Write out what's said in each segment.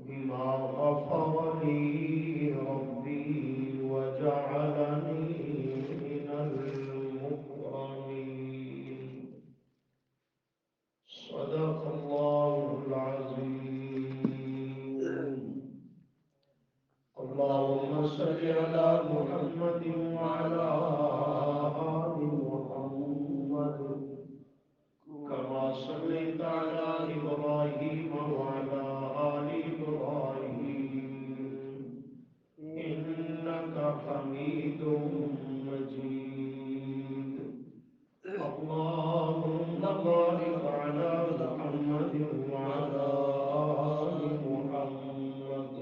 بما غفر لي ربي وجعلني من المكرمين. صدق الله العظيم. اللهم صل على محمد وعلى آل محمد كما صليت على إبراهيم وعلى آل إبراهيم إنك حميد مجيد. اللهم بارك على محمد وعلى آل محمد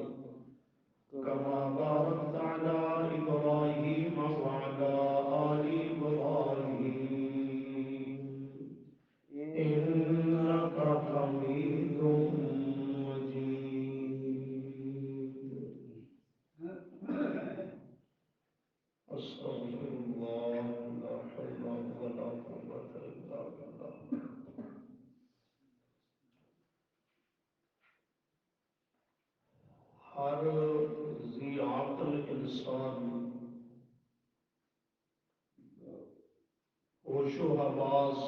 كما باركت على إبراهيم وعلى آل إبراهيم إنك حميد مجيد. أستغفر الله لا حول ولا قوة إلا بالله. ہر ذی عقل انسان ہوش و حواس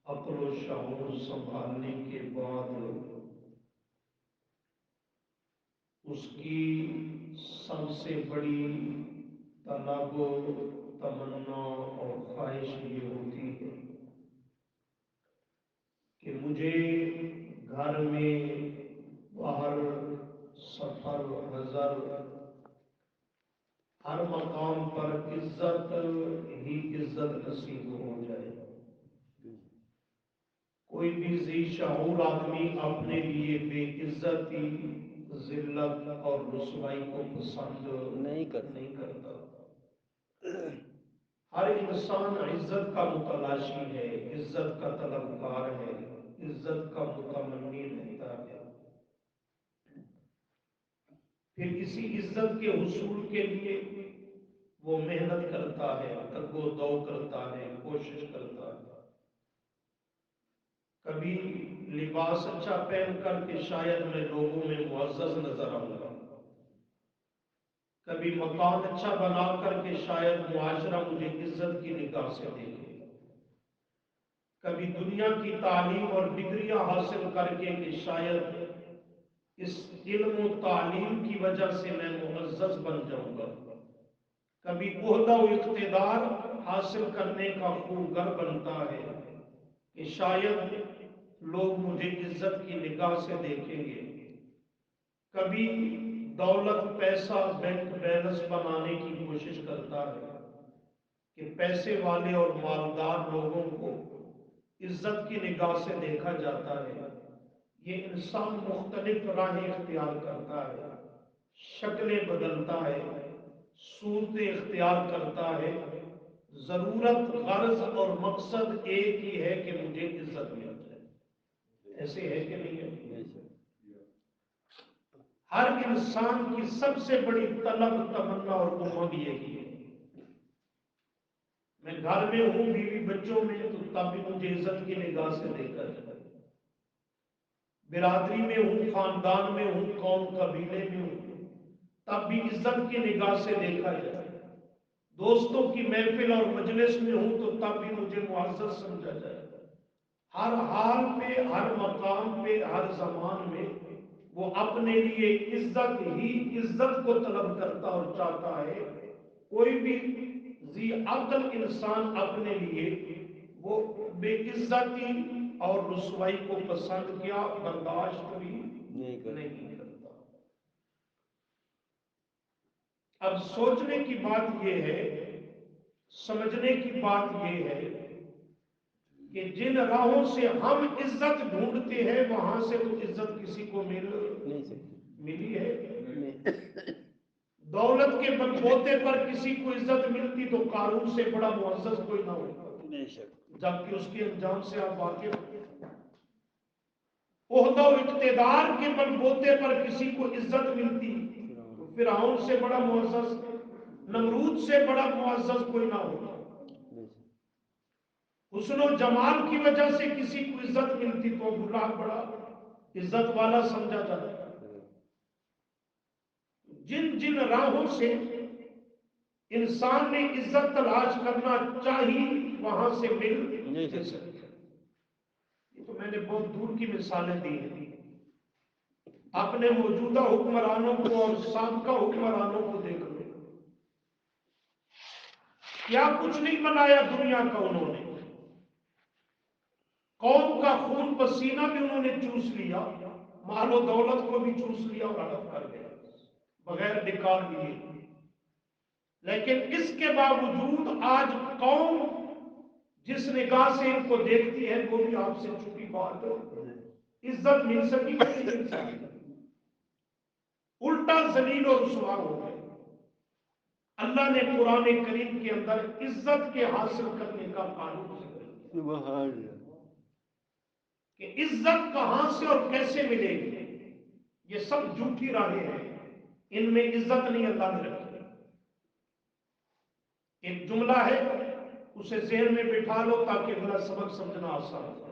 عقل و شعور سنبھالنے کے بعد اس کی سب سے بڑی طلب و تمنا اور خواہش یہ ہوتی ہے کہ مجھے گھر میں باہر سفر نظر ہر مقام پر عزت ہی عزت نصیب ہو جائے. کوئی بھی ذی شعور آدمی اپنے لیے بے عزتی، ذلت اور رسوائی کو پسند نہیں کرتا. ہر انسان عزت کا متلاشی ہے، عزت کا طلبگار ہے، عزت کا متمنی رہتا ہے. پھر اسی عزت کے حصول کے لیے وہ محنت کرتا ہے، تگ و دو کرتا ہے، کوشش کرتا ہے. کبھی لباس اچھا پہن کر کے شاید میں لوگوں میں معزز نظر آؤں گا، کبھی مکان اچھا بنا کر کے شاید معاشرہ مجھے عزت کی نگاہ سے دیکھے، کبھی دنیا کی تعلیم اور ڈگریاں حاصل کر کے کہ شاید اس علم و تعلیم کی وجہ سے میں معزز بن جاؤں گا، کبھی عہدہ و اقتدار حاصل کرنے کا خوگر بنتا ہے کہ شاید لوگ مجھے عزت کی نگاہ سے دیکھیں گے، کبھی دولت پیسہ بینک بیلنس بنانے کی کوشش کرتا ہے کہ پیسے والے اور مالدار لوگوں کو عزت کی نگاہ سے دیکھا جاتا ہے. یہ انسان مختلف راہیں اختیار کرتا ہے، شکلیں بدلتا ہے، صورتیں اختیار کرتا ہے. ضرورت، غرض اور مقصد ایک ہی ہے کہ مجھے عزت مل جائے. ایسے ہے کہ نہیں ہے؟ ہر انسان کی سب سے بڑی طلب، تمنا اور امنگ یہی ہے. میں گھر میں ہوں، بیوی بچوں میں، تو تب بھی مجھے عزت کی نگاہ سے دیکھا جائے. برادری میں ہوں، خاندان میں ہوں، قوم قبیلے میں ہوں، تب بھی عزت کی نگاہ سے دیکھا جائے. دوستوں کی محفل اور مجلس میں ہوں تو تب بھی مجھے معزز سمجھا جائے. ہر حال پہ، ہر مقام پہ، ہر زمان میں وہ اپنے لیے عزت ہی عزت کو طلب کرتا اور چاہتا ہے. کوئی بھی ذی عقل انسان اپنے لیے وہ بے عزتی اور رسوائی کو پسند کیا برداشت بھی نہیں کرتا. اب سوچنے کی بات یہ ہے، سمجھنے کی بات یہ ہے کہ جن راہوں سے ہم عزت ڈھونڈتے ہیں وہاں سے تو عزت کسی کو ملی ہے. دولت کے بلبوتے پر کسی کو عزت ملتی تو قارون سے بڑا معزز کوئی نہ ہوتا، جبکہ اس کے انجام سے آپ واقف ہیں. عہدہ و اقتدار کے بلبوتے پر کسی کو عزت ملتی تو فرعون سے بڑا معزز، نمرود سے بڑا معزز کوئی نہ ہوتا. حسن و جمال کی وجہ سے کسی کو عزت ملتی تو ابو لہب بڑا عزت والا سمجھا جاتا. جن جن راہوں سے انسان نے عزت تلاش کرنا چاہی وہاں سے مل نہیں سکتی. یہ تو میں نے بہت دور کی مثالیں دی ہیں. اپنے موجودہ حکمرانوں کو اور سابقہ حکمرانوں کو دیکھ لو. کیا کچھ نہیں بنایا دنیا کا انہوں نے. قوم کا خون پسینہ بھی انہوں نے چوس لیا، مال و دولت کو بھی چوس لیا اور ہڑپ کر گیا بغیر نکال لیے. لیکن اس کے باوجود آج قوم جس نگاہ سے ان کو دیکھتی ہے وہ بھی آپ سے چھپی بات ہے، عزت مل سکی نہیں مل سکی، الٹا ذلیل و رسوا ہو گئے. اللہ نے قرآن کریم کے اندر عزت کے حاصل کرنے کا قانون ذکر کیا کہ عزت کہاں سے اور کیسے ملے گی. یہ سب جھوٹی راہیں ہیں، ان میں عزت نہیں اللہ نے رکھی. ایک جملہ ہے، اسے ذہن میں بٹھا لو تاکہ اگلا سبق سمجھنا آسان ہو.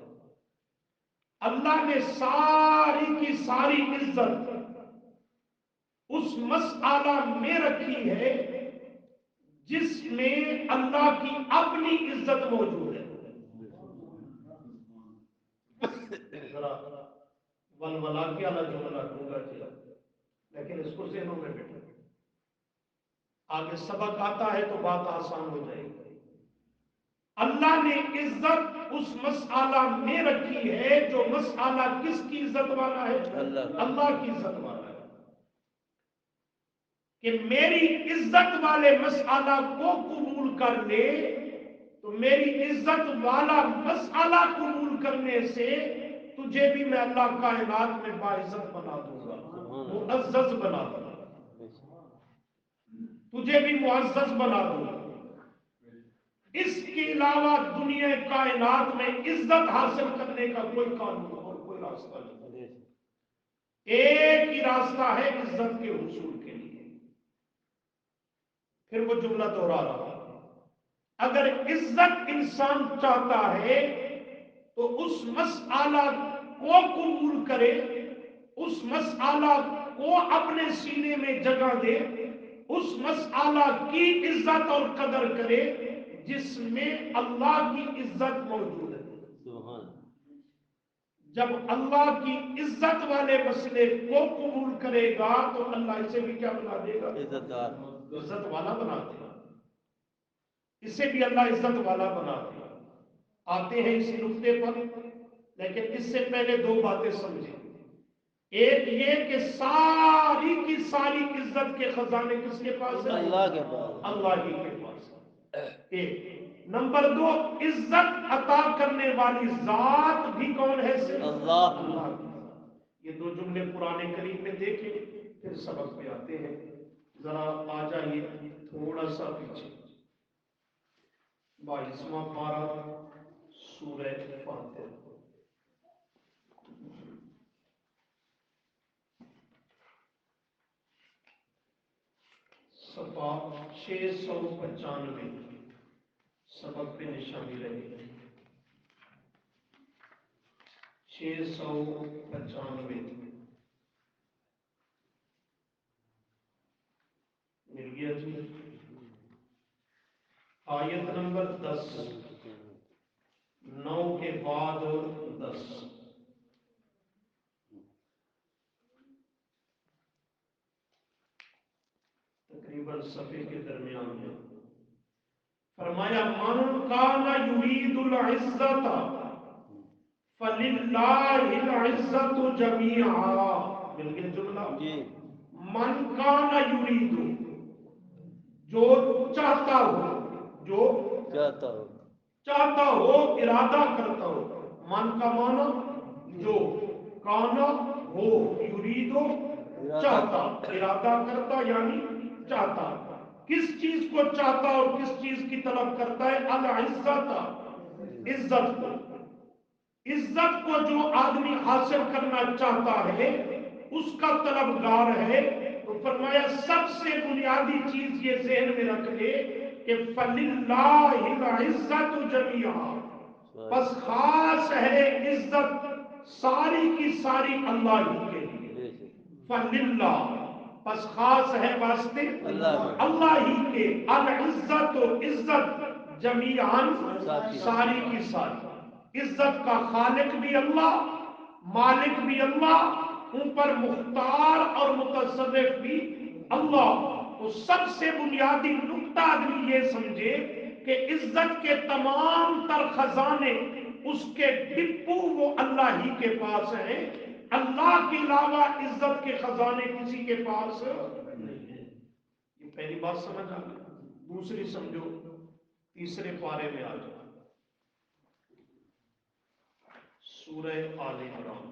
اللہ نے ساری کی ساری عزت اس مسئلہ میں رکھی ہے جس میں اللہ کی اپنی عزت موجود ہے. ذرا ولولا کی والا جملہ دوں گا لیکن اس کو ذہنوں میں بیٹھا. آگے سبق آتا ہے تو بات آسان ہو جائے گی. اللہ نے عزت اس مسئلہ میں رکھی ہے جو مسئلہ کس کی عزت والا ہے؟ اللہ کی عزت والا ہے. کہ میری عزت والے مسئلہ کو قبول کر لے تو میری عزت والا مسئلہ قبول کرنے سے تجھے بھی میں اللہ کائنات میں باعزت بنا دوں گا، معزز بنا دوں گا، تجھے بھی معزز بنا دوں گا. اس کے علاوہ دنیا کائنات میں عزت حاصل کرنے کا کوئی قانون اور کوئی راستہ نہیں. ایک ہی راستہ ہے عزت کے حصول کے لیے. پھر وہ جملہ دوہرا رہا، اگر عزت انسان چاہتا ہے تو اس مسئلہ کو قبول کرے، اس مسئلہ کو اپنے سینے میں جگہ دے، اس مسئلہ کی عزت اور قدر کرے جس میں اللہ کی عزت موجود ہے. جب اللہ کی عزت والے مسئلے کو قبول کرے گا تو اللہ اسے بھی کیا بنا دے گا؟ عزت والا بنا دے گا. اسے بھی اللہ عزت والا بنا دے گا. آتے ہیں اسی نقطے پر، لیکن اس سے پہلے دو باتیں سمجھیں. ایک یہ کہ ساری کی ساری عزت کے خزانے کس کے پاس ہیں؟ اللہ کے پاس، اللہ ہی کے پاس. ایک نمبر دو، عزت عطا کرنے والی ذات بھی کون ہے؟ صرف اللہ. یہ دو جملے قرآن کریم میں دیکھیں پھر سبق پہ آتے ہیں. ذرا آ جائیے تھوڑا سا پیچھے، 22واں پارہ سورہ فاتر. صفحہ 695 سبق پہ نشانی رہے. 695 مل گیا جی. آیت نمبر 10، 9 کے بعد 10. تقریباً صفحے کے درمیان میں فرمایا من کان یرید العزت فللہ العزت جمیعا. مل گیا جملہ جی. من کان یرید، جو چاہتا ہو، جو چاہتا ہو، ارادہ کرتا ہو. من کا معنی جو، کانا ہو، یریدو چاہتا، ارادہ کرتا یعنی چاہتا. کس چیز کو چاہتا اور کس چیز کی طلب کرتا ہے؟ العزت، عزت کو. عزت کو جو آدمی حاصل کرنا چاہتا ہے اس کا طلبگار ہے. تو فرمایا سب سے بنیادی چیز یہ ذہن میں رکھ لے کہ فَلِلَّهِ الْعِزَّةُ جَمِيعًا، بس خاص ہے عزت ساری کی ساری اللہ ہی کے لیے. فَلِلَّهِ، بس خاص ہے واسطے اللہ ہی کے. العزت و عزت جمیعاً ساری کی ساری. عزت کا خالق بھی اللہ، مالک بھی اللہ، اوپر مختار اور متصرف بھی اللہ. تو سب سے بنیادی نقطہ آدمی یہ سمجھے کہ عزت کے تمام تر خزانے، اس کے ڈپو وہ اللہ ہی کے پاس ہیں. اللہ کے علاوہ عزت کے خزانے کسی کے پاس نہیں ہیں. یہ پہلی بات سمجھ آ گئی. دوسری سمجھو، تیسرے پارے میں آ جاؤ. سورہ آل عمران.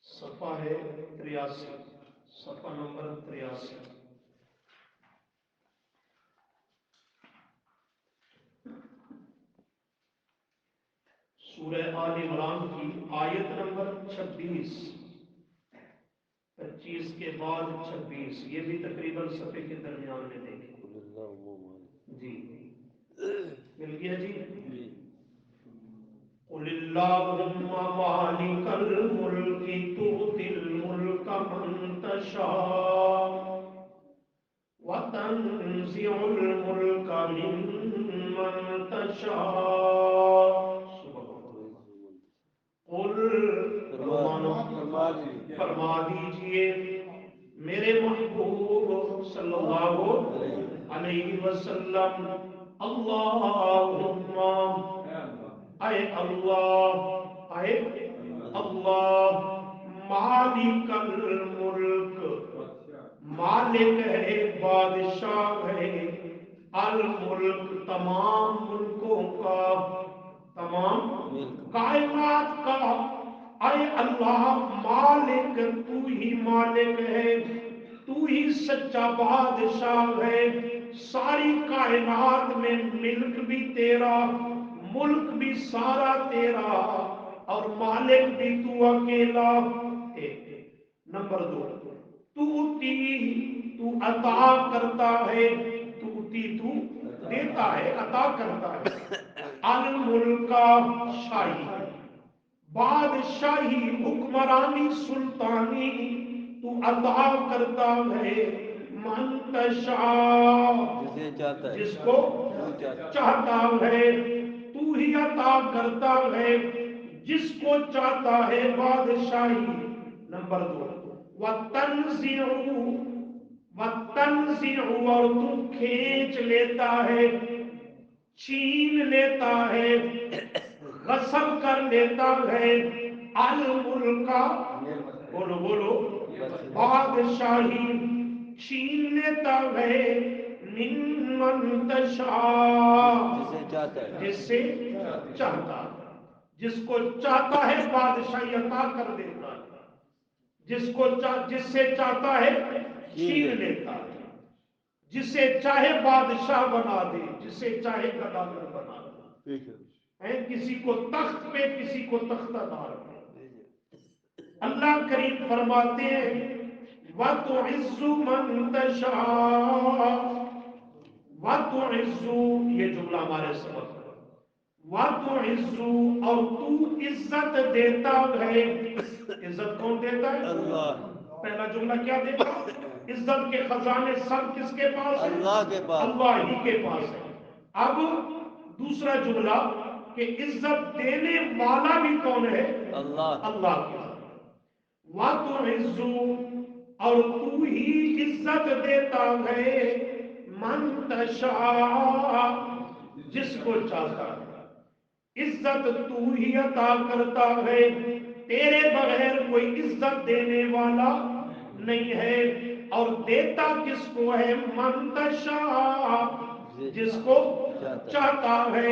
صفحہ ہے 83، صفحہ نمبر 83. سورہ آل عمران کی آیت نمبر 26، 25 کے بعد 26. یہ بھی تقریباً صفحے کے درمیان میں دیکھیں. جی مل گیا جی. قل اللہم مالک الملک تؤتی الملک من تشاء وتنزع الملک ممن تشاء. فرما دیجئے میرے محبوب صلی اللہ علیہ وسلم، اللہم اے اللہ، اے اللہ، مالک الملک، مالک ہے، بادشاہ ہے، الملک تمام ملکوں کا، تمام کائنات کا. اے اللہ مالک، تو ہی مالک ہے، تو ہی سچا بادشاہ ہے. ساری کائنات میں ملک بھی تیرا، ملک بھی سارا تیرا، اور مالک بھی تو اکیلا. نمبر 2، تو عطا کرتا ہے، تو دیتا ہے، عطا کرتا ہے. الملک شاہی، بادشاہی، حکمرانی، سلطانی تو عطا کرتا ہے. من تشاء، جس کو چاہتا ہے. تو ہی عطا کرتا ہے جس کو چاہتا ہے بادشاہی. نمبر 2، وَتَنزِعُ، اور تو کھینچ لیتا ہے، چھین لیتا ہے، غصب کر لیتا ہے. الملک، بولو بولو، بادشاہی چھین لیتا ہے. ممن تشاء، جس سے چاہتا ہے. جس کو چاہتا ہے بادشاہی عطا کر دیتا ہے، جس سے چاہتا ہے چھین لیتا ہے. جسے چاہے بادشاہ بنا دے، جسے چاہے گداگر بنا دے. کسی کو تخت پہ، کسی کو تختہ دار پہ. اللہ کریم فرماتے ہیں وَتُعِزُّ مَن تَشَاءُ، وَتُعِزُّ، یہ جملہ ہمارے سبق ہے. وَتُعِزُّ، اور تو عزت دیتا ہے. عزت کون دیتا ہے؟ اللہ. پہلا جملہ کیا دیکھا؟ عزت کے خزانے سب کس کے پاس ہیں؟ اللہ کے پاس، اللہ ہی کے پاس ہے. اب دوسرا جملہ کہ عزت دینے والا بھی کون ہے؟ اللہ. اللہ کے پاس. وَتُعِزُّ، اور تو ہی عزت دیتا ہے. من تشاء، جس کو چاہتا ہے. عزت تو ہی عطا کرتا ہے، تیرے بغیر کوئی عزت دینے والا نہیں ہے. اور دیتا کس کو ہے؟ من تشاء، جس کو چاہتا ہے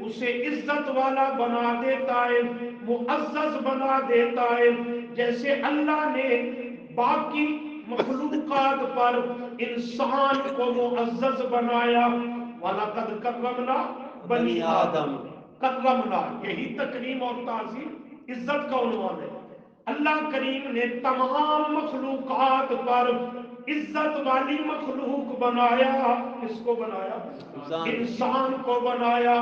اسے عزت والا بنا دیتا ہے، معزز بنا دیتا ہے. جیسے اللہ نے باقی مخلوقات پر انسان کو معزز بنایا. وَلَقَدْ كَرَّمْنَا بَنِي آدم. کرمنا، یہی تکریم اور تعظیم عزت کا عنوان ہے. اللہ کریم نے تمام مخلوقات پر عزت والی مخلوق بنایا. کس کو بنایا؟ انسان کو بنایا.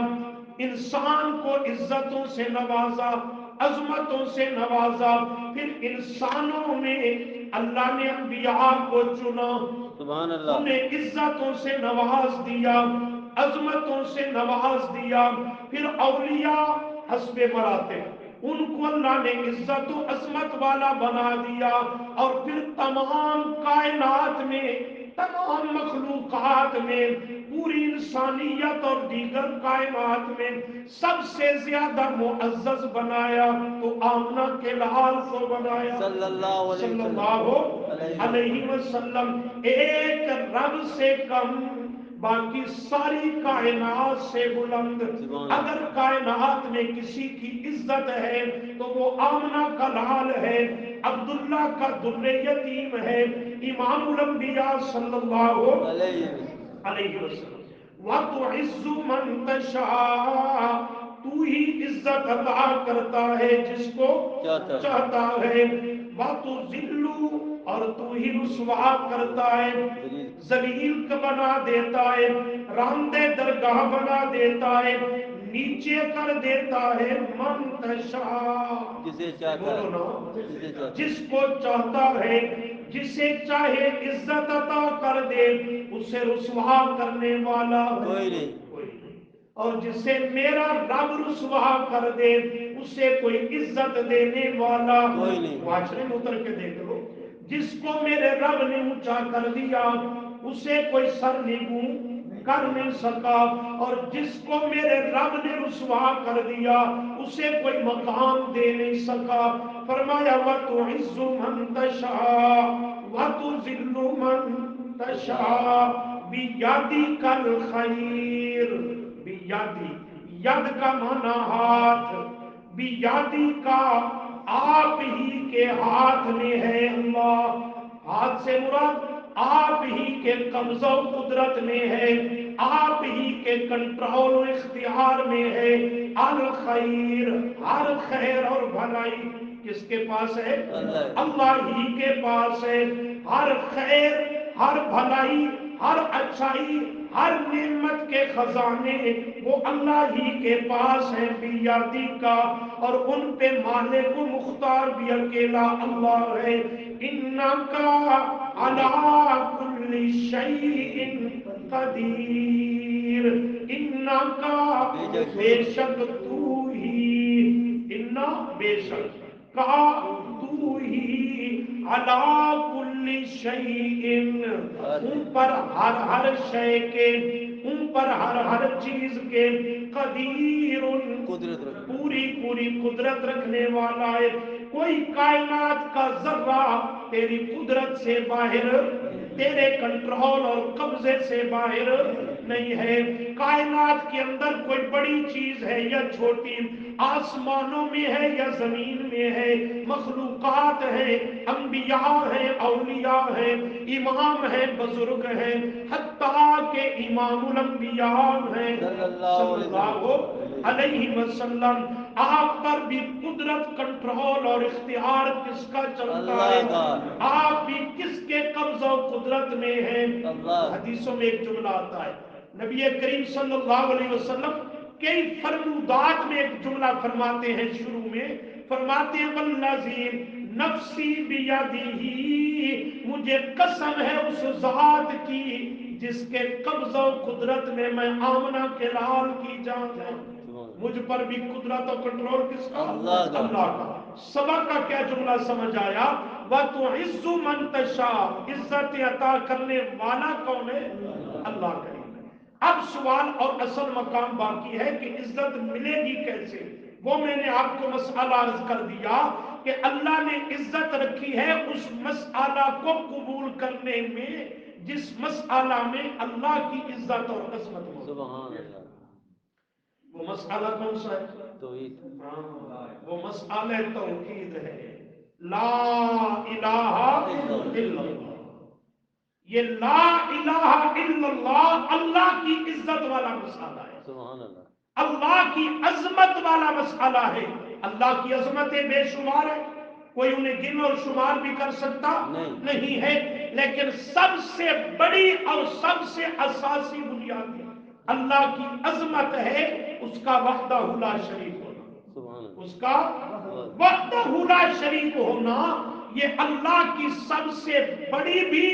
انسان کو عزتوں سے نوازا، عظمتوں سے نوازا. پھر انسانوں میں اللہ نے انبیاء کو چنا، سبحان اللہ. انہیں عزتوں سے نواز دیا، عظمتوں سے نواز دیا. پھر اولیاء حسب مراتب، ان کو اللہ نے عزت و عظمت والا بنا دیا. اور پھر تمام کائنات میں، تمام مخلوقات میں، پوری انسانیت اور دیگر کائنات میں سب سے زیادہ معزز بنایا تو آمنہ کے لحاظ کو بنایا صلی اللہ علیہ صلی وسلم. اللہ علیہ وسلم. ایک رب سے کم، باقی ساری کائنات سے بلند. سبحان اللہ. اگر کائنات میں کسی کی عزت ہے تو وہ آمنہ کا لال ہے، عبداللہ کا در یتیم ہے، امام الانبیاء صلی اللہ علیہ وسلم. وَتُعِزُّ مَن تَشَاءُ، تو ہی عزت عطا کرتا ہے جس کو چاہتا ہے. وَتُذِلُّ، اور تو ہی رسوا کرتا ہے، ذلیل بنا دیتا ہے، راندے درگاہ بنا دیتا ہے، نیچے کر دیتا ہے. من تشاء، جسے چاہتا بولو ہے، نا، جسے چاہتا ہے. جس کو چاہتا ہے، جسے چاہے عزت عطا کر دے، اسے رسوا کرنے والا کوئی نہیں. کوئی نہیں. اور جسے میرا رب رسوا کر دے، اسے کوئی عزت دینے والا کوئی نہیں. معاشرے میں اتر کے دیکھ لو، جس کو میرے رب نے اونچا کر دیا اسے کوئی سر نگوں کر نہیں سکا، اور جس کو میرے رب نے رسوا کر دیا اسے کوئی مقام دے نہیں سکا. فرمایا وَتُعِزُّ مَن تَشَاءُ وَتُذِلُّ مَن تَشَاءُ بِيَدِكَ الْخَيْرُ. بیادی، ید کا معنی ہاتھ، بیادی کا آپ ہی کے ہاتھ میں ہے اللہ. ہاتھ سے مراد آپ ہی کے قبضہ و قدرت میں ہے، آپ ہی کے کنٹرول و اختیار میں ہے. الخیر، ہر خیر اور بھلائی کس کے پاس ہے؟ اللہ ہی کے پاس ہے. ہر خیر، ہر بھلائی، ہر اچھائی، ہر نعمت کے خزانے وہ اللہ ہی کے پاس ہیں بیادی کا، اور ان پہ مالک و مختار بھی اکیلا اللہ ہے. انکا علی کل شیء قدیر. انکا، بے شک تو ہی، انا بے شک، کا تو ہی، علی کل شیء، اوپر ہر شے کے، اوپر ہر چیز کے، قدیر، پوری قدرت رکھنے والا ہے. کوئی کائنات کا ذرہ تیری قدرت سے باہر، تیرے کنٹرول اور قبضے سے باہر نہیں ہے. کائنات کے اندر کوئی بڑی چیز ہے یا چھوٹی، آسمانوں میں ہے یا زمین میں ہے، مخلوقات ہیں، انبیاء ہیں، اولیاء ہیں، امام ہیں، بزرگ ہیں، حتیٰ کہ امام الانبیاء ہیں صلی اللہ علیہ وسلم. آپ پر بھی قدرت، کنٹرول اور اختیار کس کا چلتا ہے؟ آپ بھی کس کے قبضہ و قدرت میں ہیں؟ حدیثوں میں ایک جملہ آتا ہے، نبی کریم صلی اللہ علیہ وسلم کئی فرمودات میں ایک جملہ فرماتے ہیں. شروع میں فرماتے ہیں والذی نفسی بیدہ، مجھے قسم ہے اس ذات کی جس کے قبضہ و قدرت میں آمنہ کے لال کی جان ہے. مجھ پر بھی قدرت و کنٹرول کس کا؟ اللہ کا. سبق کا کیا جملہ سمجھ آیا؟ وَتُعِزُّ مَن تَشَاءُ، عزت عطا کرنے والا کون ہے؟ اللہ کریم. اب سوال اور اصل مقام باقی ہے کہ عزت ملے گی کیسے. وہ میں نے آپ کو مسئلہ عرض کر دیا کہ اللہ نے عزت رکھی ہے اس مسئلہ کو قبول کرنے میں جس مسئلہ میں اللہ کی عزت اور عظمت ہو. سبحان اللہ. وہ مسئلہ کون سا ہے؟ توحید. وہ مسئلہ توحید ہے. لا الہ الا اللہ. یہ لا الہ الا اللہ اللہ کی عزت والا مسئلہ ہے، سبحان اللہ. اللہ کی عظمت والا مسئلہ ہے. اللہ کی عظمتیں بے شمار ہے، کوئی انہیں گن اور شمار بھی کر سکتا نہیں ہے. لیکن سب سے بڑی اور سب سے اساسی بنیادی اللہ کی عظمت ہے اس کا وحدہ لا شریک ہونا، سبحان اللہ، اس کا وحدہ لا شریک ہونا یہ اللہ کی سب سے بڑی بھی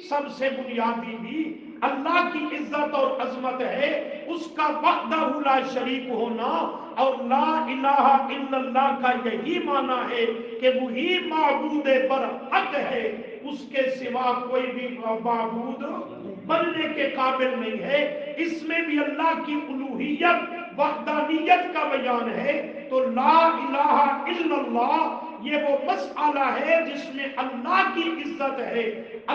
سب سے بنیادی بھی اللہ کی عزت اور عظمت ہے، اس کا وحدہ لا شریک ہونا۔ اور لا الہ الا اللہ کا یہی معنی ہے کہ وہی معبود برحق ہے، اس کے سوا کوئی بھی معبود بننے کے قابل نہیں ہے۔ اس میں بھی اللہ کی الوہیت وحدانیت کا بیان ہے۔ تو لا الہ الا اللہ یہ وہ مسئلہ ہے جس میں اللہ کی عزت ہے،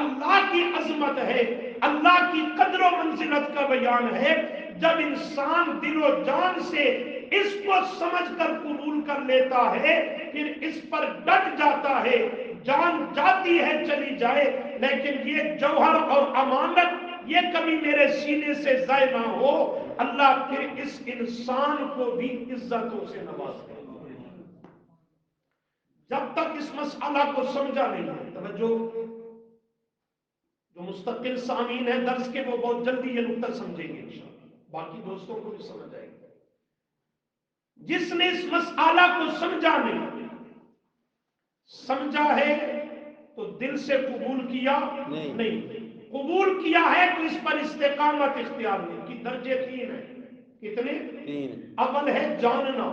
اللہ کی عظمت ہے، اللہ کی قدر و منزلت کا بیان ہے۔ جب انسان دل و جان سے اس کو سمجھ کر قبول کر لیتا ہے، پھر اس پر ڈٹ جاتا ہے، جان جاتی ہے چلی جائے، لیکن یہ جوہر اور امانت یہ کبھی میرے سینے سے ضائع نہ ہو، اللہ پھر اس انسان کو بھی عزتوں سے نوازتا ہے۔ جب تک اس مسئلہ کو سمجھا نہیں ہے، توجہ، جو مستقل سامعین ہیں درس کے وہ بہت جلدی یہ نقطہ سمجھیں گے انشاءاللہ، باقی دوستوں کو بھی سمجھ آئے گا۔ جس نے اس مسئلہ کو سمجھا نہیں، سمجھا ہے تو دل سے قبول کیا نہیں، قبول کیا ہے تو اس پر استقامت اختیار نہیں کی۔ درجے تین ہیں، کتنے؟ تین۔ اول ہے جاننا،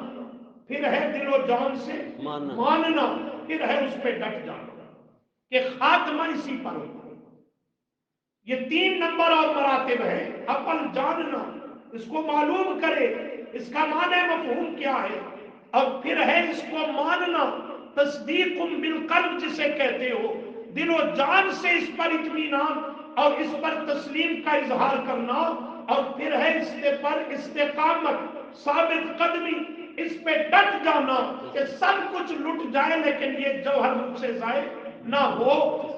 پھر ہے دل و جان سے ماننا، پھر ہے اس پہ ڈٹ جانا کہ خاتمہ اسی پر ہو۔ یہ 3 نمبر اور مراتب ہے۔ اول جاننا، اس کو معلوم کرے اس کا معنی مفہوم کیا ہے، اور پھر ہے اس کو ماننا، تصدیق بالقلب جسے کہتے ہو، دل و جان سے اس پر اطمینان اور اس پر تسلیم کا اظہار کرنا، اور پھر ہے اس پر استقامت، ثابت قدمی، اس پہ ڈٹ جانا کہ سب کچھ لٹ جائے لیکن یہ جوہر مجھ سے ضائع نہ ہو۔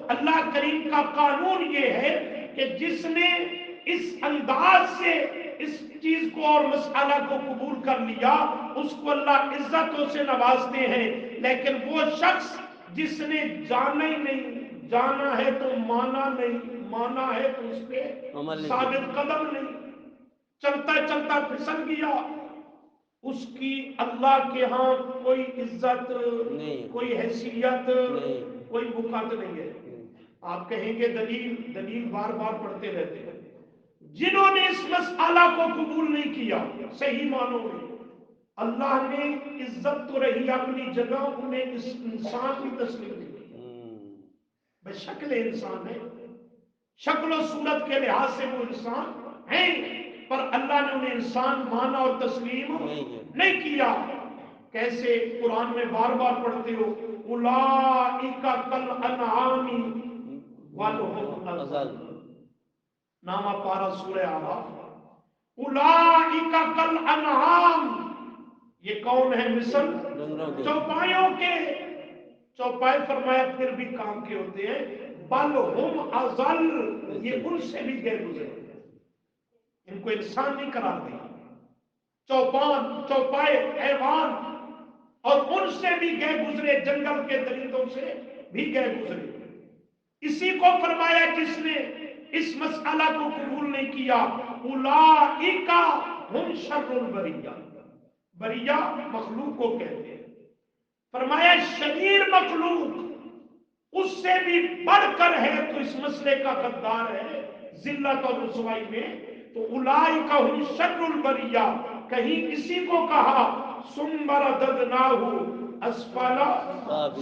اللہ کریم کا قانون یہ ہے کہ جس نے اس انداز سے اس چیز کو اور مسئلہ کو قبول کر لیا اس کو اللہ عزتوں سے نوازتے ہیں، لیکن وہ شخص جس نے جانا ہی نہیں، جانا ہے تو مانا نہیں، مانا ہے تو اس پہ ثابت قدم نہیں، چلتا چلتا پھسل گیا، اس کی اللہ کے ہاں کوئی عزت نہیں، کوئی حیثیت نہیں، کوئی وقت نہیں ہے۔ آپ کہیں گے دلیل بار بار پڑھتے رہتے ہیں۔ جنہوں نے اس مسئلہ کو قبول نہیں کیا صحیح معنوں میں، اللہ نے عزت تو رہی اپنی جگہ، انہیں اس انسان کی تسلیم نہیں کی۔ بے شکل انسان ہے، شکل و صورت کے لحاظ سے وہ انسان ہیں، پر اللہ نے انہیں انسان مانا اور تسلیم نہیں کیا۔ کیسے؟ قرآن میں بار بار پڑھتے ہو، اولئک کالانعام بل هم اضل، نامہ پارہ سورہ اعراف، اولئک کالانعام، یہ کون ہے؟ مثل چوپایوں کے، چوپائے فرمایا پھر بھی کام کے ہوتے ہیں، بل ہم اضل، یہ ان سے بھی غیر گزرے، ان کو انسان نہیں قرار دیا، چوپان، چوپائے، حیوان، اور ان سے بھی گئے گزرے، جنگل کے درندوں سے بھی گئے گزرے۔ اسی کو فرمایا جس نے اس مسئلہ کو قبول نہیں کیا، اولئک ہم شر البریہ، بریہ مخلوق کو کہتے ہیں، فرمایا شریر مخلوق اس سے بھی بڑھ کر ہے تو اس مسئلے کا غدار ہے ذلت اور رسوائی میں۔ تو اولئک ہم شر البریہ، کہیں اسی کو کہا ثم رددناہ اسفل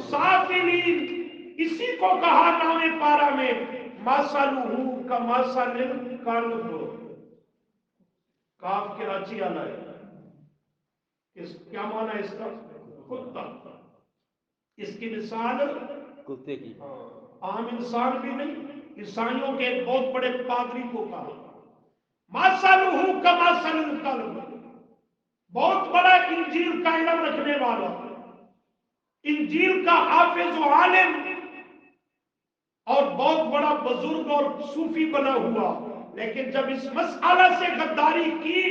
سافلین، اسی کو کہا نامے پارہ میں مثلہ کمثل الکلب، کاف کراچی آنا ہے، کیا معنی ہے اس کا؟ کتا، اس کی مثال کتے کی، عام انسان بھی نہیں، عیسائیوں کے ایک بہت بڑے پادری کو کہا مثلہ کمثل الکلب، بہت بڑا انجیل کا علم رکھنے والا، انجیل کا حافظ و عالم اور بہت بڑا بزرگ اور صوفی بنا ہوا، لیکن جب اس مسئلہ سے غداری کی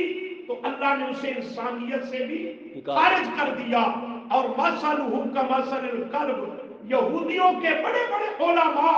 تو اللہ نے اسے انسانیت سے بھی خارج کر دیا۔ اور مثلہ کمثل الکلب، یہودیوں کے بڑے بڑے علماء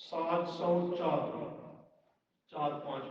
704 4-5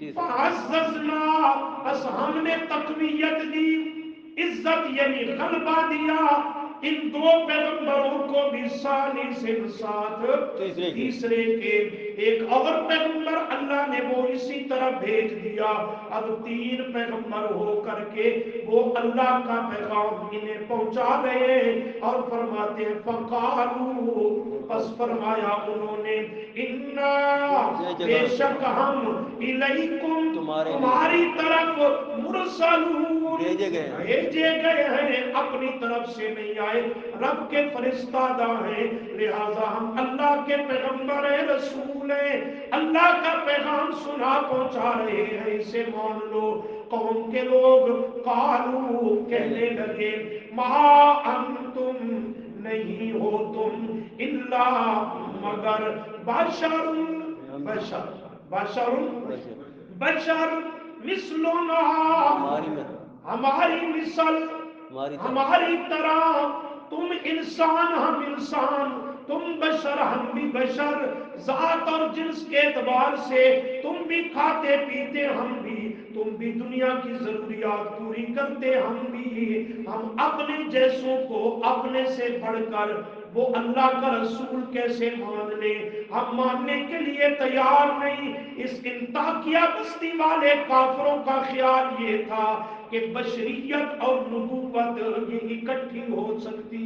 فعززنا، بس ہم نے تقویت دی، عزت یعنی غلبہ دیا ان دو پیغمبروں کو بھی ثانی سے ساتھ تیسرے کے، ایک اور پیغمبر اللہ نے وہ اسی طرح بھیج دیا، اب 3 پیغمبر ہو کر کے وہ اللہ کا پیغام انہیں پہنچا رہے ہیں، اور فرماتے ہیں فقالو، پس فرمایا انہوں نے، انا، بے شک ہم، الیکم، تمہاری طرف، مرسلون، بھیجے گئے ہیں، اپنی طرف سے نہیں آئے، رب کے فرستادہ ہیں، لہذا ہم اللہ کے پیغمبر ہیں، رسول ہیں، اللہ کا پیغام سنا پہنچا رہے ہیں، اسے مان لو۔ قوم کے لوگ قالو، کہنے لگے، ما انتم، نہیں ہو تم، الا، مگر، بشر، بشر مثلنا، ہماری مثل، ہماری طرح، تم انسان ہم انسان، تم بشر ہم بھی بشر، ذات اور جنس کے اعتبار سے تم بھی کھاتے پیتے ہم بھی، تم بھی دنیا کی ضروریات پوری کرتے ہم بھی، ہم اپنے جیسوں کو اپنے سے بڑھ کر وہ اللہ کا رسول کیسے مان لیں؟ ہم ماننے کے لیے تیار نہیں۔ اس انطاکیہ بستی والے کافروں کا خیال یہ تھا کہ بشریت اور نبوت یہ اکٹھی ہو سکتی،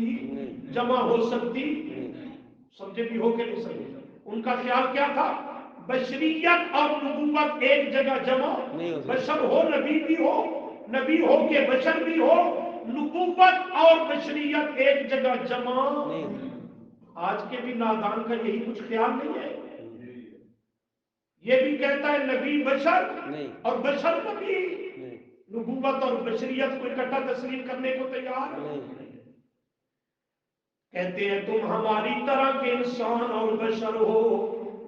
جمع ہو سکتی، سمجھے بھی ہو کہ نہیں سمجھے؟ ان کا خیال کیا تھا؟ بشریت اور نبوت ایک جگہ جمع، بشر ہو نبی بھی ہو، نبی ہو کے بشر بھی ہو، نبوت اور بشریت ایک جگہ جمع۔ آج کے بھی نادان کا یہی کچھ خیال نہیں ہے؟ یہ بھی کہتا ہے نبی بشر اور بشر نبی، نبوت اور بشریت کو اکٹھا تسلیم کرنے کو تیار نہیں۔ کہتے ہیں تم ہماری طرح کے انسان اور بشر ہو۔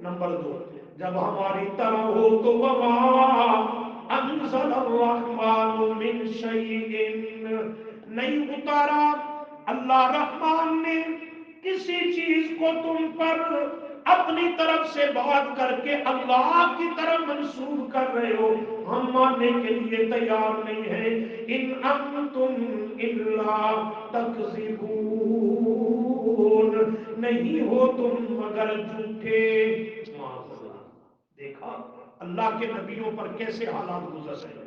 نمبر 2، جب ہماری طرح ہو تو وما انزل الرحمن من شیء، نہیں اتارا اللہ رحمان نے کسی چیز کو تم پر، اپنی طرف سے بات کر کے اللہ کی طرف منسوب کر رہے ہو، ہم ماننے کے لیے تیار نہیں ہیں۔ ان انتم الا تکذبون، نہیں ہو تم مگر جھوٹے۔ دیکھا اللہ کے نبیوں پر کیسے حالات گزر رہے ہیں،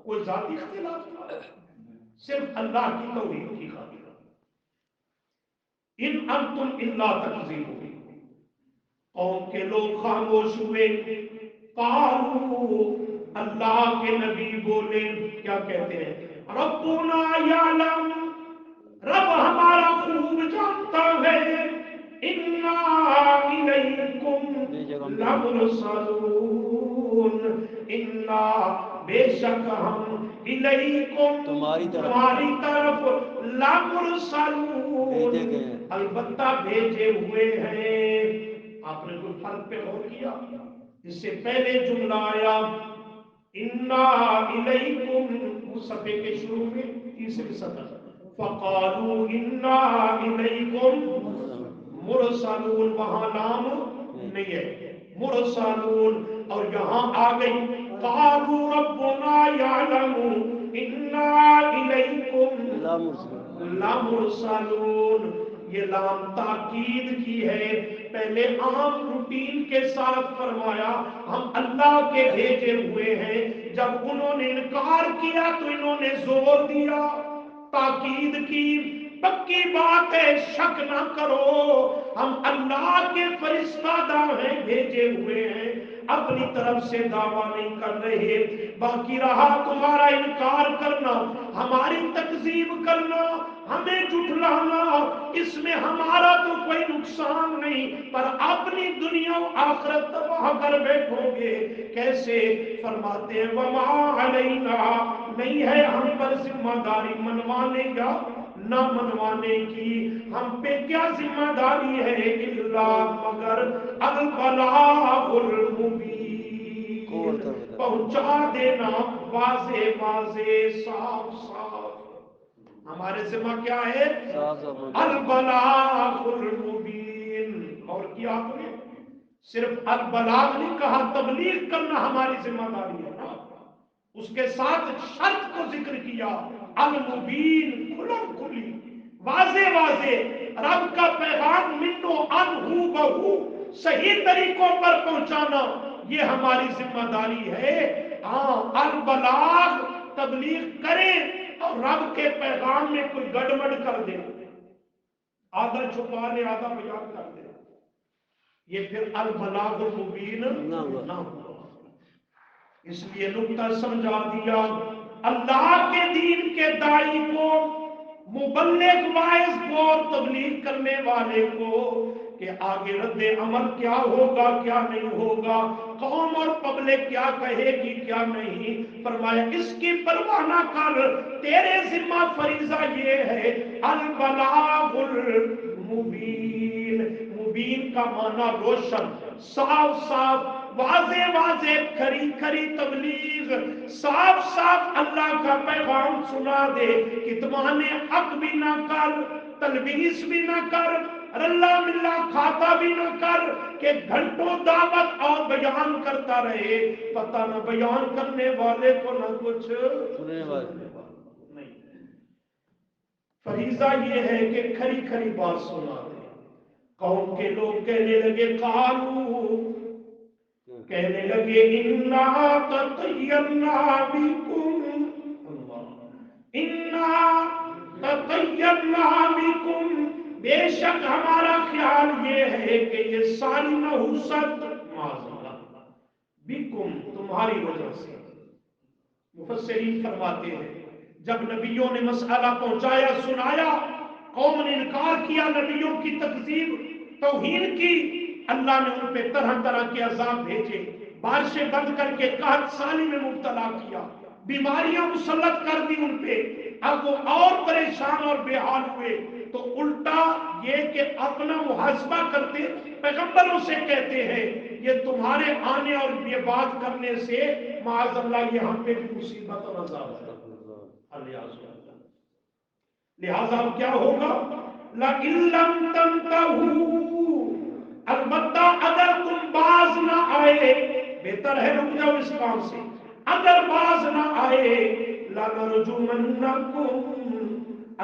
کوئی ذاتی اختلاف تھا، صرف اللہ کی توحید کی خاطر۔ ان انتم الا تکذبون، قوم کے لوگ خاموش ہوئے، قالوا، اللہ کے نبی بولے، کیا کہتے ہیں؟ ربنا یعلم، رب ہمارا خوب جانتا ہے، انا الیکم لمرسلون، انا، بے شک ہم، الیکم، تمہاری طرف، لمرسلون، البتہ بھیجے ہوئے ہیں۔ آپ نے کوئی فرق پہ غور کیا؟ اس سے پہلے جملہ آیا انا الیکم، اس صفحے کے شروع میں تیسری سطر، فقالوا انا الیکم مرسلون، وہاں لام نہیں ہے، مرسلون، اور یہاں آ گئی قالوا ربنا یعلم انا الیکم لمرسلون، یہ لام تاکید کی ہے، پہلے عام روٹین کے ساتھ فرمایا ہم اللہ کے بھیجے ہوئے ہیں، جب انہوں نے انکار کیا تو انہوں نے زور دیا، تاکید کی، پکی بات ہے، شک نہ کرو، ہم اللہ کے فرستادہ ہیں، بھیجے ہوئے ہیں، اپنی طرف سے دعویٰ نہیں کر رہے۔ باقی رہا تمہارا انکار کرنا، ہماری تکذیب کرنا، ہمیں جھٹلانا، اس میں ہمارا تو کوئی نقصان نہیں، پر اپنی دنیا و آخرت تباہ کر بیٹھو گے کیسے؟ فرماتے ہیں وما علینا، نہیں ہے ہم پر ذمہ داری منوانے یا نہ منوانے کی، ہم پہ کیا ذمہ داری ہے؟ الا، مگر، البلاغ المبین، پہنچا دینا واضح واضح، صاف صاف۔ ہمارے ذمہ کیا ہے؟ البلاغ المبین۔ اور کیا آپ نے صرف البلاغ نہیں کہا، تبلیغ کرنا ہماری ذمہ داری ہے نا۔ اس کے ساتھ شرط کو ذکر کیا، المبین، کھلم کھلی، واضح واضح رب کا پیغام منو ان ہو بہو صحیح طریقوں پر پہنچانا، یہ ہماری ذمہ داری ہے۔ ہاں، البلاغ، تبلیغ کریں اور رب کے پیغام میں کوئی گڑبڑ کر دے، آدھا چھپا لے آدھا بیان کر دے، یہ پھر البلاغ المبین نہ ہوا۔ اس لیے نکتہ سمجھا دیا، اللہ کے دین کے داعی کو، مبلغ واعظ کو، تبلیغ کرنے والے کو کہ آگے رد عمل کیا ہوگا کیا نہیں ہوگا، قوم اور پبلک کیا کہے گی کیا نہیں، فرمایا اس کی پرواہ نہ کر، تیرے ذمہ فریضہ یہ ہے البلاغ المبین۔ مبین کا معنی روشن، صاف صاف، واضح واضح، کھری کھری تبلیغ، صاف صاف اللہ کا پیغام سنا دے، کتمان حق بھی نہ کر، تلبیس بھی نہ کر، رلا ملا کھاتا بھی نہ کر کہ گھنٹوں دعوت اور بیان کرتا رہے، پتہ نہ بیان کرنے والے کو نہ کچھ سننے والے نہیں۔ فریضہ یہ ہے کہ کھری کھری بات سنا دے۔ قوم کے لوگ کہنے لگے قالو، کہنے لگے انا تطیرنا بکم، انا تطیرنا بکم، بے شک ہمارا خیال یہ ہے کہ یہ ساری نحوست معاذ اللہ بکم، تمہاری وجہ سے۔ مفسرین فرماتے ہیں جب نبیوں نے مسئلہ پہنچایا، سنایا، قوم نے انکار کیا، نبیوں کی تکذیب، توہین کی، اللہ نے ان پہ طرح طرح کے عذاب بھیجے، بارشیں بند کر کے قحط سالی میں مبتلا کیا، بیماریاں مسلط کر دی ان پہ، اب وہ اور پریشان اور بے حال ہوئے، تو الٹا یہ کہ اپنا محاسبہ کرتے پیغمبروں سے کہتے ہیں یہ تمہارے آنے اور یہ بات کرنے سے معاذ اللہ یہ ہم پہ بھی مصیبت اور عذاب ہے۔ لہذا اب کیا ہوگا؟ لَإِن لَّمْ تَنْتَهُوا، البتہ اگر تم باز نہ آئے، بہتر ہے رک جاؤ اس کام سے، اگر باز نہ آئے، لَنَرْجُمَنَّكُمْ،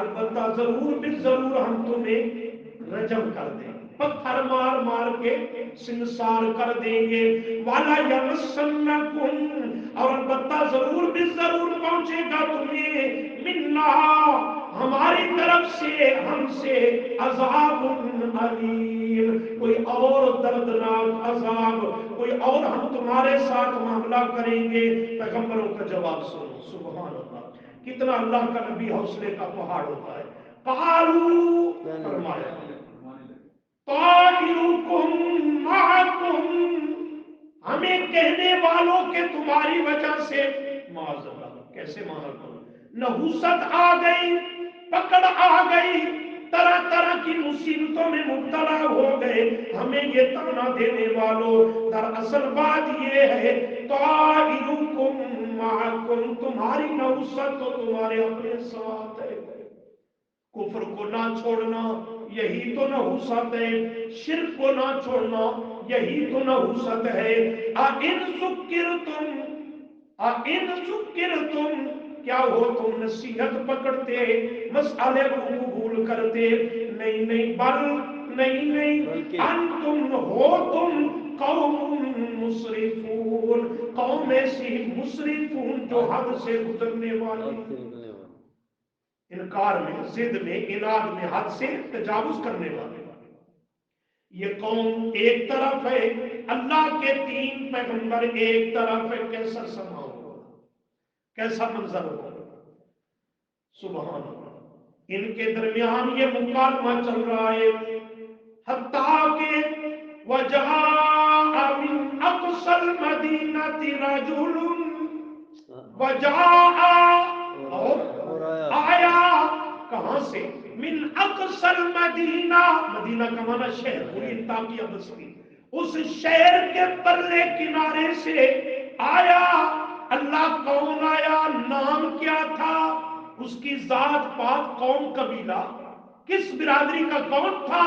البتہ ضرور بالضرور ہم تمہیں رجم کر دیں، پتھر مار مار کے سنسار کر دیں گے، وَلَا يَمَسَّنَّكُمْ، اور البتہ ضرور بالضرور پہنچے گا تمہیں، مِنَّا، ہماری طرف سے، ہم سے، عذاب علیم، کوئی اور دردناک عذاب، کوئی اور ہم تمہارے ساتھ معاملہ کریں گے۔ پیغمبروں کا جواب سنو، سبحان اللہ، کتنا اللہ کا نبی حوصلے کا پہاڑ ہوتا ہے۔ قالوا، فرمایا، طائرکم معکم، ہمیں کہنے والوں کے تمہاری وجہ سے، معاذ اللہ، کیسے مانا کرو، نحوست آ گئی، پکڑ آ گئی، طرح طرح کی مصیبتوں میں مبتلا ہو گئے، ہمیں یہ تانا دینے والوں، دراصل بات یہ ہے طائرکم معکم، تمہاری نحوست تو تمہارے اپنے ساتھ ہے، کفر کو نہ چھوڑنا یہی تو نحوست ہے، شرک کو نہ چھوڑنا یہی تو نحوست ہے۔ اَإِن ذُكِّرْتُمْ، اَإِن ذُكِّرْتُمْ، کیا ہو تم نصیحت پکڑتے، مسئلے کو قبول کرتے، نہیں نہیں، بل نہیں نہیں، انتم ہو تم قوم مسرفون، قوم ایسی مسرفون جو حد سے گزرنے والی، انکار میں، ضد میں، اناد میں حد سے تجاوز کرنے والے۔ یہ قوم ایک طرف ہے، اللہ کے تین پیغمبر ایک طرف ہے، کیسا سما ہوگا، کیسا منظر ہوگا، سبحان اللہ۔ ان کے درمیان یہ مکالمہ چل رہا ہے، حتیٰ کہ وَجَاءَ مِنْ أَقْصَى الْمَدِينَةِ رَجُلٌ، وَجَاءَ، اور آیا کہاں سے، من اقصى المدینہ، مدینہ کا معنی شہر، پوری انتاکیہ بستی، اس شہر کے پرلے کنارے سے آیا، اللہ کون آیا، نام کیا تھا، اس کی ذات پات، قوم قبیلہ، کس برادری کا کون تھا،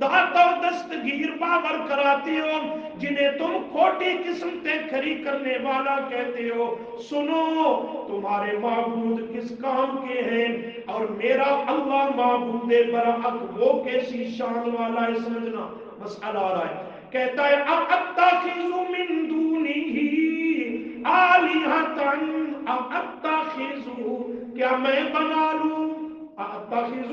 داتا و دستگیر باور کراتے ہو، جنہیں تم کھوٹی قسمتیں کھری کرنے والا کہتے ہو، سنو تمہارے معبود کس کام کے ہیں اور میرا اللہ معبود برحق وہ کیسی شان والا ہے. سمجھنا مسئلہ آ رہا ہے. کہتا ہے اتخذ من دونہ آلہۃ اتخذ، کیا میں بنا لوں، اتخذ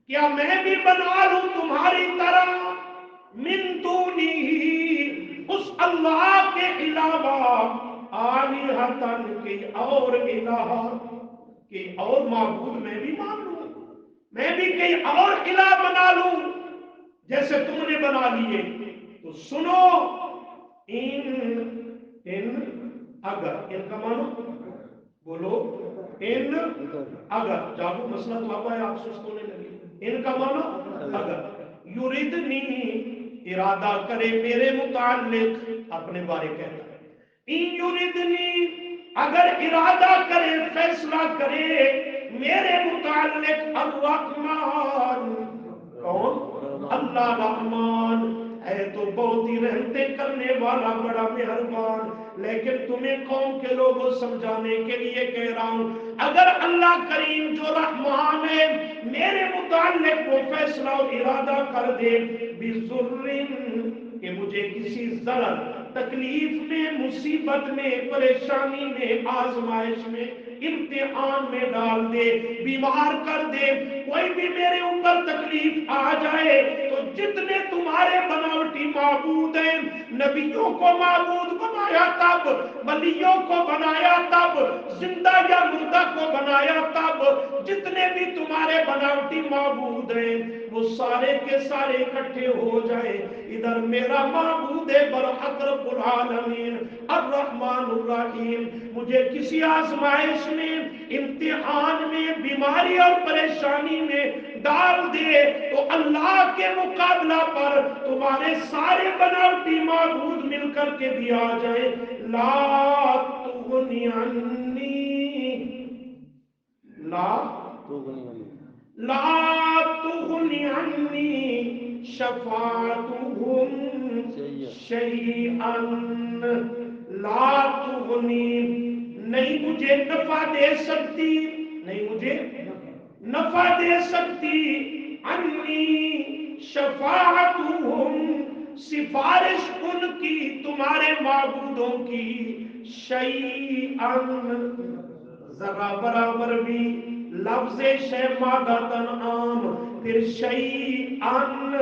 کیا میں بھی بنا لوں تمہاری طرح، من دونہ اس اللہ کے علاوہ، آلہۃ کے اور الہ کہ اور معبود میں بھی مان لوں، میں بھی کئی اور الہ بنا لوں جیسے تم نے بنا لیے. تو سنو ان اگر، ان کا مانو بولو، ان اگر، جاگو مسئلہ تو آبا ہے، آپ سست ہونے لگے. ان کا مانو اگر، یریدنی ارادہ کرے میرے متعلق، اپنے بارے کہتا ہے، ان یریدنی اگر ارادہ کرے، فیصلہ کرے میرے متعلق، الرحمن، کون؟ اللہ رحمان ہے تو بہت ہی رحمتیں کرنے والا، بڑا مہربان. لیکن تمہیں قوم کے لوگوں سمجھانے کے لیے کہہ رہا ہوں، اگر اللہ کریم جو رحمان ہے میرے متعلق وہ فیصلہ اور ارادہ کر دے، بِذُرٍ کہ مجھے کسی ضرر، تکلیف میں، مصیبت میں، پریشانی میں، آزمائش میں، امتحان میں ڈال دے، بیمار کر دے، کوئی بھی میرے اوپر تکلیف آ جائے، تو جتنے تمہارے بناوٹی معبود ہیں، نبیوں کو معبود بنایا تب، ولیوں کو بنایا تب، زندہ یا مردہ کو بنایا تب، جتنے بھی تمہارے بناوٹی معبود ہیں وہ سارے کے سارے اکٹھے ہو جائیں، ادھر میرا معبود برحق رب العالمین الرحمن الرحیم مجھے کسی آزمائش میں، امتحان میں، بیماری اور پریشانی میں ڈال دے، تو اللہ کے مقابلہ پر تمہارے سارے بناوٹی معبود مل کر کے بھی آ جائیں، لا تغنی عنی، لا تغنی عنی شفاعتهم شیئا، لا تغنی نہیں مجھے نفع دے سکتی، نہیں مجھے نفع دے سکتی، عنی شفاعتهم سفارش ان کی، تمہارے معبودوں کی، شیئا ذرا برابر بھی، لفظ شے مادتن عام، پھر شیئن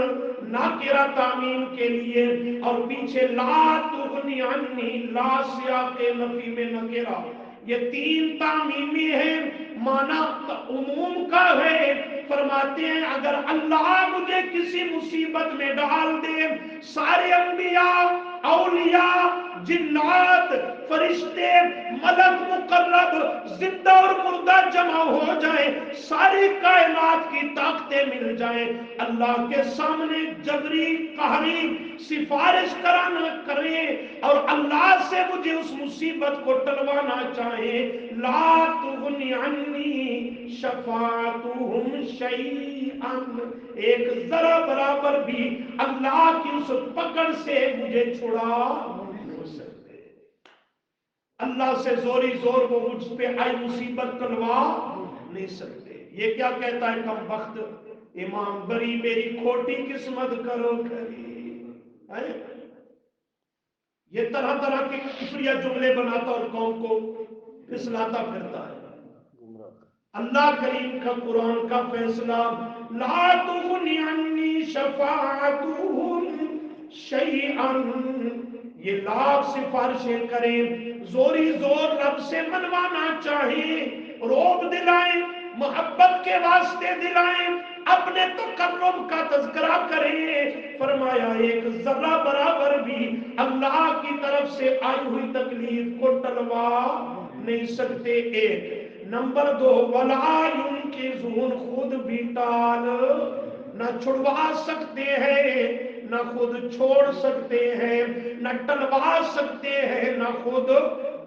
ناکرہ تعمیم کے لیے، اور پیچھے لا تغنی عنی، لا سیاق نفی میں نکرہ، یہ تین تعمیمی ہیں، معنی عموم کا ہے. فرماتے ہیں اگر اللہ مجھے کسی مصیبت میں ڈال دے، سارے انبیاء، اولیاء، جنات، فرشتے، ملک مقرب، زندہ اور مردہ جمع ہو جائیں، ساری کائنات کی طاقتیں مل جائیں، اللہ کے سامنے جبری قہری سفارش کرانا کریں اور اللہ سے مجھے اس مصیبت کو ٹلوانا چاہیں، لا تغنی عنی شفاعتهم شیئا، ایک ذرا برابر بھی اللہ کی اس پکڑ سے مجھے چھڑا نہیں سکتے. اللہ سے زوری زور وہ مجھ پہ آئی مصیبت ٹلوا نہیں سکتے. یہ کیا کہتا ہے کم بخت امام بری، میری کھوٹی قسمت کرو کھری. یہ طرح طرح کے کفریہ جملے بناتا اور قوم کو پھسلاتا پھرتا ہے. اللہ کریم کا قرآن کا فیصلہ، لا تغنی عنی شفاعتهم شیئا، یہ لاکھ سفارشیں کریں، زوری زور رب سے منوانا چاہیں، روب دلائیں، محبت کے واسطے دلائیں، اپنے تقرب کا تذکرہ کریں، فرمایا ایک ذرہ برابر بھی اللہ کی طرف سے آئی ہوئی تکلیف کو ٹلوا نہیں سکتے. ایک نمبر دو، وَلَا يُنْقِذُونَ، خود بھی ٹال نہ چھڑوا سکتے ہیں، نہ خود چھوڑ سکتے ہیں، نہ ٹلوا سکتے ہیں، نہ خود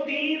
3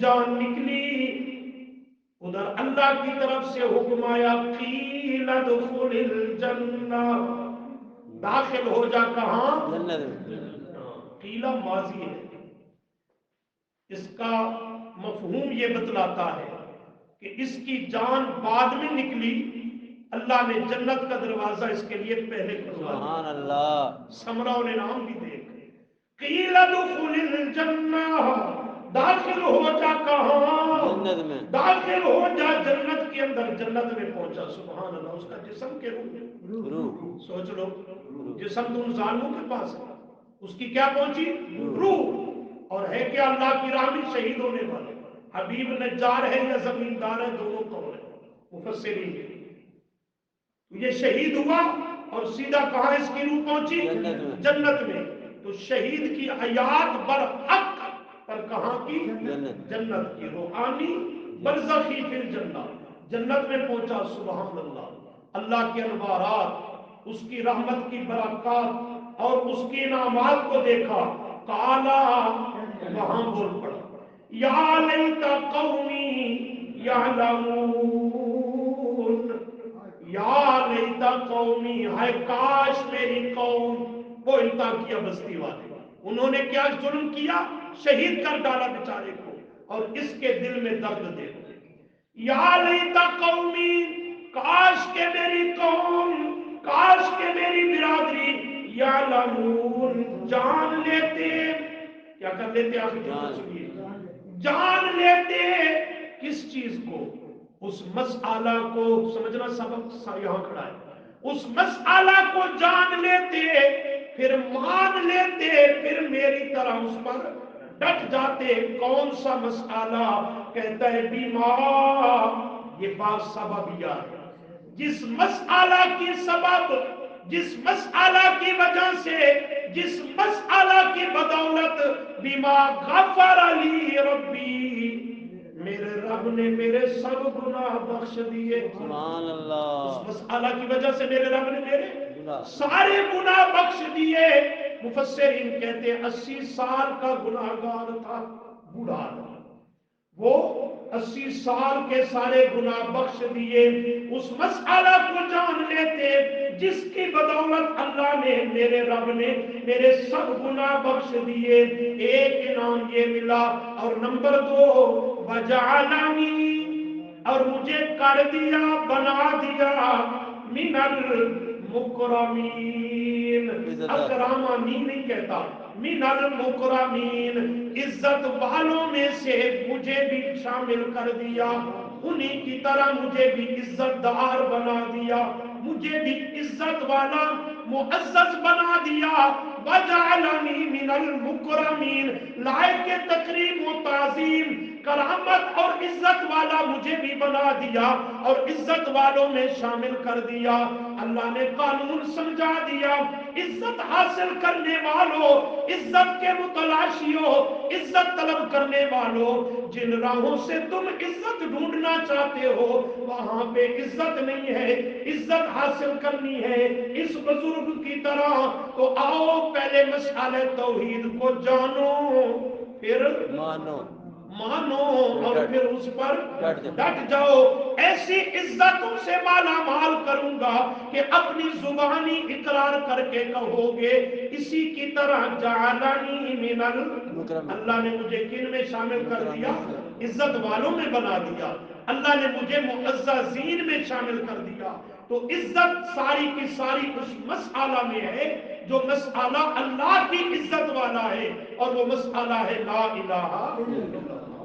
جان نکلی، ادھر اللہ کی طرف سے حکم آیا قیل ادخل الجنہ، داخل ہو جا کہاں؟ جنت میں۔ قیلہ ماضی ہے، اس کا مفہوم یہ بتلاتا ہے کہ اس کی جان بعد میں نکلی، اللہ نے جنت کا دروازہ اس کے لیے پہلے کھلوا دیا۔ سبحان اللہ۔ سمراؤ نے نام بھی دیکھ قیل ادخل الجنہ، داخل ہو جا کہاں؟ جنت میں۔ داخل ہو جا جنت کے اندر، جنت میں پہنچا، سبحان اللہ، اس کا جسم کے روح۔ سوچ لو، جسم تو ان ظالموں کے پاس ہے، اس کی کیا پہنچی؟ روح۔ اور ہے کیا اللہ کی راہ میں شہید ہونے والے، حبیب نجار ہے یا زمیندار ہے، دونوں قول ہیں مفسرین کے۔ یہ شہید ہوا اور سیدھا کہاں اس کی روح پہنچی؟ جنت میں۔ جنت میں۔ تو شہید کی حیات برحق پر کہاں کی؟ جنت کی، روحانی برزخی فی الجنہ، جنت میں پہنچا، سبحان اللہ۔ اللہ کے انوارات، اس کی رحمت کی برکات اور اس کے انعامات کو دیکھا، کالا وہاں بول پڑا یا لیت قومی یعلمون، یا لیت قومی، ہائے کاش میری قوم، وہ انطاکیہ بستی والے، انہوں نے کیا ظلم کیا؟ شہید کر ڈالا بیچارے کو، اور اس کے دل میں درد دے دو، یا لیت قومی، کاش کہ میری قوم، کاش کہ میری برادری، یعلمون، جان لیتے، کیا کر لیتے؟ آخر جو سنیے، جان لیتے کس چیز کو؟ اس مسئلہ کو، سمجھنا سبق یہاں کھڑا ہے، اس مسئلہ کو جان لیتے، پھر مان لیتے، پھر میری طرح اس پر ڈٹ جاتے۔ کون سا مسئلہ؟ کہتا ہے بیمار، یہ بات سببیہ ہے، جس مسئلہ کی سبب، جس مسئلہ کی وجہ سے، جس مسئلہ کی بدولت، بما غفر علی ربی، میرے رب نے میرے سب گناہ بخش دیے، سبحان اللہ۔ اس مسئلہ کی وجہ سے میرے رب نے میرے سارے گناہ بخش دیے۔ مفسرین کہتے ہیں 80 سال کا گناہگار تھا، بوڑھا تھا وہ، 80 سال کے سارے گناہ بخش دیے، اس مسئلہ کو جان لیتے جس کی بدولت اللہ نے، میرے رب نے میرے سب گناہ بخش دیے۔ ایک انعام یہ ملا، اور نمبر 2 وجعلنی، اور مجھے کر دیا، بنا دیا، من المکرمین، اکرامانی نہیں کہتا، من المکرمین، عزت والوں میں سے مجھے بھی شامل کر دیا، انہی کی طرح مجھے بھی عزت دار بنا دیا، مجھے بھی عزت والا معزز بنا دیا۔ وجعلنی من المکرمین، لائق تکریم و تعظیم، کرامت اور عزت والا مجھے بھی بنا دیا اور عزت والوں میں شامل کر دیا۔ اللہ نے قانون سمجھا دیا، عزت حاصل کرنے والوں، عزت کے متلاشیوں، عزت طلب کرنے والوں، جن راہوں سے تم عزت ڈھونڈنا چاہتے ہو وہاں پہ عزت نہیں ہے، عزت حاصل کرنی ہے اس بزرگ کی طرح، تو آؤ پہلے مسئلہ توحید کو جانو، پھر مانو، اور پھر اس پر ڈٹ جاؤ۔ ایسی عزتوں سے مالا مال کروں گا کہ اپنی زبانی اقرار کر کے کہو گے اسی کی طرح جعلنی من اللہ نے مجھے کن میں شامل کر دیا؟ عزت والوں میں بنا دیا، اللہ نے مجھے معززین میں شامل کر دیا۔ تو عزت ساری کی ساری اس مسئلہ میں ہے جو مسئلہ اللہ کی عزت والا ہے، اور وہ مسئلہ ہے لا الہ الا اللہ۔